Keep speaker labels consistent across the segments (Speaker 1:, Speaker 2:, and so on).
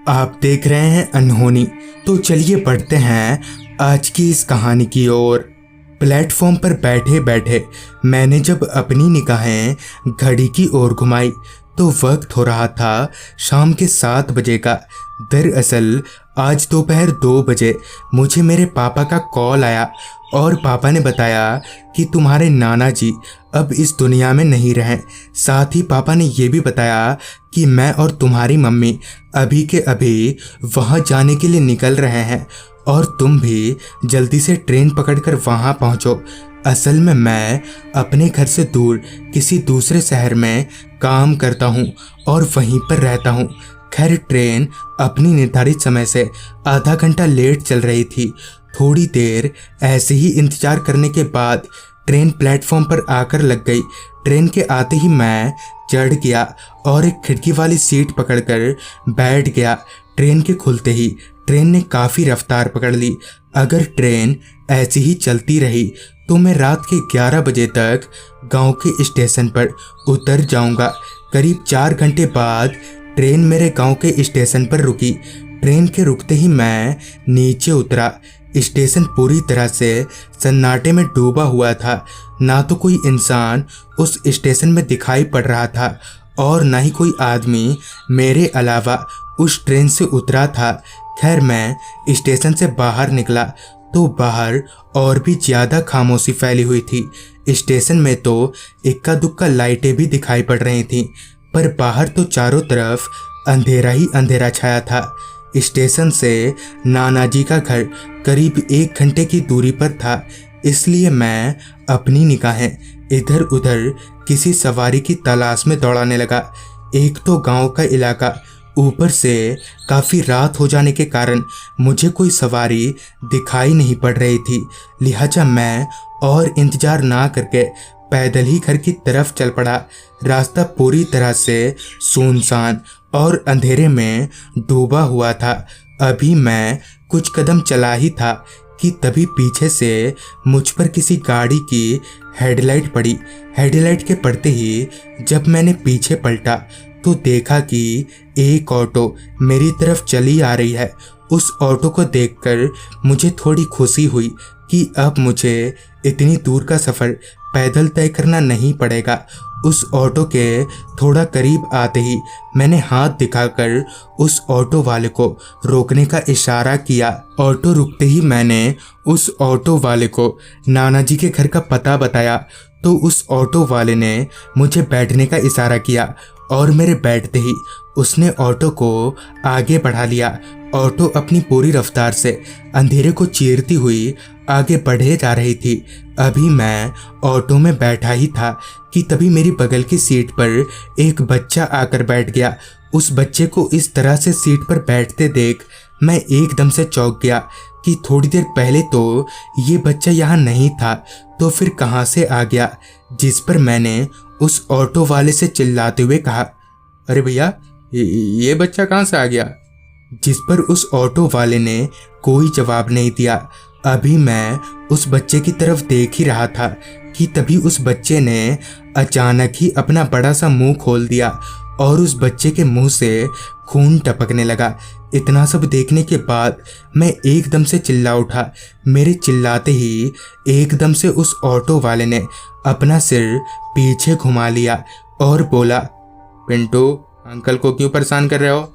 Speaker 1: आप देख रहे हैं अनहोनी। तो चलिए बढ़ते हैं आज की इस कहानी की ओर। प्लेटफॉर्म पर बैठे बैठे मैंने जब अपनी निगाहें घड़ी की ओर घुमाई तो वक्त हो रहा था शाम के 7 बजे का। दरअसल आज दोपहर 2 बजे मुझे मेरे पापा का कॉल आया और पापा ने बताया कि तुम्हारे नाना जी अब इस दुनिया में नहीं रहे। साथ ही पापा ने ये भी बताया कि मैं और तुम्हारी मम्मी अभी के अभी वहाँ जाने के लिए निकल रहे हैं और तुम भी जल्दी से ट्रेन पकड़कर वहाँ पहुँचो। असल में मैं अपने घर से दूर किसी दूसरे शहर में काम करता हूँ और वहीं पर रहता हूँ। खैर ट्रेन अपनी निर्धारित समय से आधा घंटा लेट चल रही थी। थोड़ी देर ऐसे ही इंतजार करने के बाद ट्रेन प्लेटफॉर्म पर आकर लग गई। ट्रेन के आते ही मैं चढ़ गया और एक खिड़की वाली सीट पकड़कर बैठ गया। ट्रेन के खुलते ही ट्रेन ने काफ़ी रफ्तार पकड़ ली। अगर ट्रेन ऐसी ही चलती रही तो मैं रात के 11 बजे तक गांव के स्टेशन पर उतर जाऊंगा। करीब 4 घंटे बाद ट्रेन मेरे गांव के स्टेशन पर रुकी। ट्रेन के रुकते ही मैं नीचे उतरा। स्टेशन पूरी तरह से सन्नाटे में डूबा हुआ था। ना तो कोई इंसान उस स्टेशन में दिखाई पड़ रहा था और ना ही कोई आदमी मेरे अलावा उस ट्रेन से उतरा था। खैर मैं स्टेशन से बाहर निकला तो बाहर और भी ज़्यादा खामोशी फैली हुई थी। स्टेशन में तो इक्का दुक्का लाइटें भी दिखाई पड़ रही थीं, पर बाहर तो चारों तरफ अंधेरा ही अंधेरा छाया था। स्टेशन से नाना जी का घर करीब 1 घंटे की दूरी पर था, इसलिए मैं अपनी निगाहें इधर उधर किसी सवारी की तलाश में दौड़ाने लगा। एक तो गांव का इलाका, ऊपर से काफ़ी रात हो जाने के कारण मुझे कोई सवारी दिखाई नहीं पड़ रही थी। लिहाजा मैं और इंतजार ना करके पैदल ही घर की तरफ चल पड़ा। रास्ता पूरी तरह से सुनसान और अंधेरे में डूबा हुआ था। अभी मैं कुछ कदम चला ही था कि तभी पीछे से मुझ पर किसी गाड़ी की हेडलाइट पड़ी। हेडलाइट के पड़ते ही जब मैंने पीछे पलटा तो देखा कि एक ऑटो मेरी तरफ चली आ रही है। उस ऑटो को देखकर मुझे थोड़ी खुशी हुई कि अब मुझे इतनी दूर का सफ़र पैदल तय करना नहीं पड़ेगा। उस ऑटो के थोड़ा करीब आते ही मैंने हाथ दिखाकर उस ऑटो वाले को रोकने का इशारा किया। ऑटो रुकते ही मैंने उस ऑटो वाले को नाना जी के घर का पता बताया तो उस ऑटो वाले ने मुझे बैठने का इशारा किया और मेरे बैठते ही उसने ऑटो को आगे बढ़ा लिया। ऑटो अपनी पूरी रफ्तार से अंधेरे को चीरती हुई आगे बढ़े जा रही थी। अभी मैं ऑटो में बैठा ही था कि तभी मेरी बगल की सीट पर एक बच्चा आकर बैठ गया। उस बच्चे को इस तरह से सीट पर बैठते देख मैं एकदम से चौंक गया कि थोड़ी देर पहले तो ये बच्चा यहाँ नहीं था, तो फिर कहाँ से आ गया। जिस पर मैंने उस ऑटो वाले से चिल्लाते हुए कहा, अरे भैया ये बच्चा कहाँ से आ गया। जिस पर उस ऑटो वाले ने कोई जवाब नहीं दिया। अभी मैं उस बच्चे की तरफ देख ही रहा था कि तभी उस बच्चे ने अचानक ही अपना बड़ा सा मुंह खोल दिया और उस बच्चे के मुंह से खून टपकने लगा। इतना सब देखने के बाद मैं एकदम से चिल्ला उठा। मेरे चिल्लाते ही एकदम से उस ऑटो वाले ने अपना सिर पीछे घुमा लिया और बोला, पिंटू अंकल को क्यों परेशान कर रहे हो।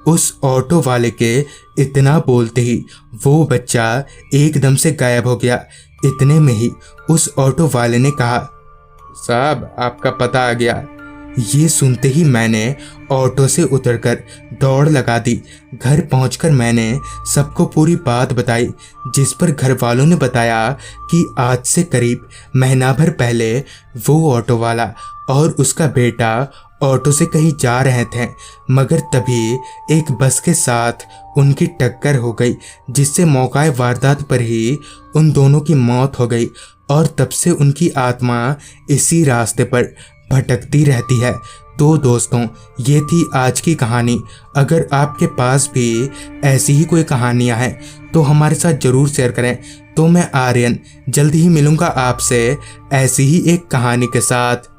Speaker 1: उस ऑटो वाले के इतना बोलते ही वो बच्चा एकदम से गायब हो गया। इतने में ही उस ऑटो वाले ने कहा, साहब आपका पता आ गया। ये सुनते ही मैंने ऑटो से उतरकर दौड़ लगा दी। घर पहुंचकर मैंने सबको पूरी बात बताई, जिस पर घर वालों ने बताया कि आज से करीब महीना भर पहले वो ऑटो वाला और उसका बेटा ऑटो से कहीं जा रहे थे, मगर तभी एक बस के साथ उनकी टक्कर हो गई, जिससे मौके वारदात पर ही उन दोनों की मौत हो गई और तब से उनकी आत्मा इसी रास्ते पर भटकती रहती है। तो दोस्तों ये थी आज की कहानी। अगर आपके पास भी ऐसी ही कोई कहानियाँ हैं तो हमारे साथ ज़रूर शेयर करें। तो मैं आर्यन जल्दी ही मिलूँगा आपसे ऐसी ही एक कहानी के साथ।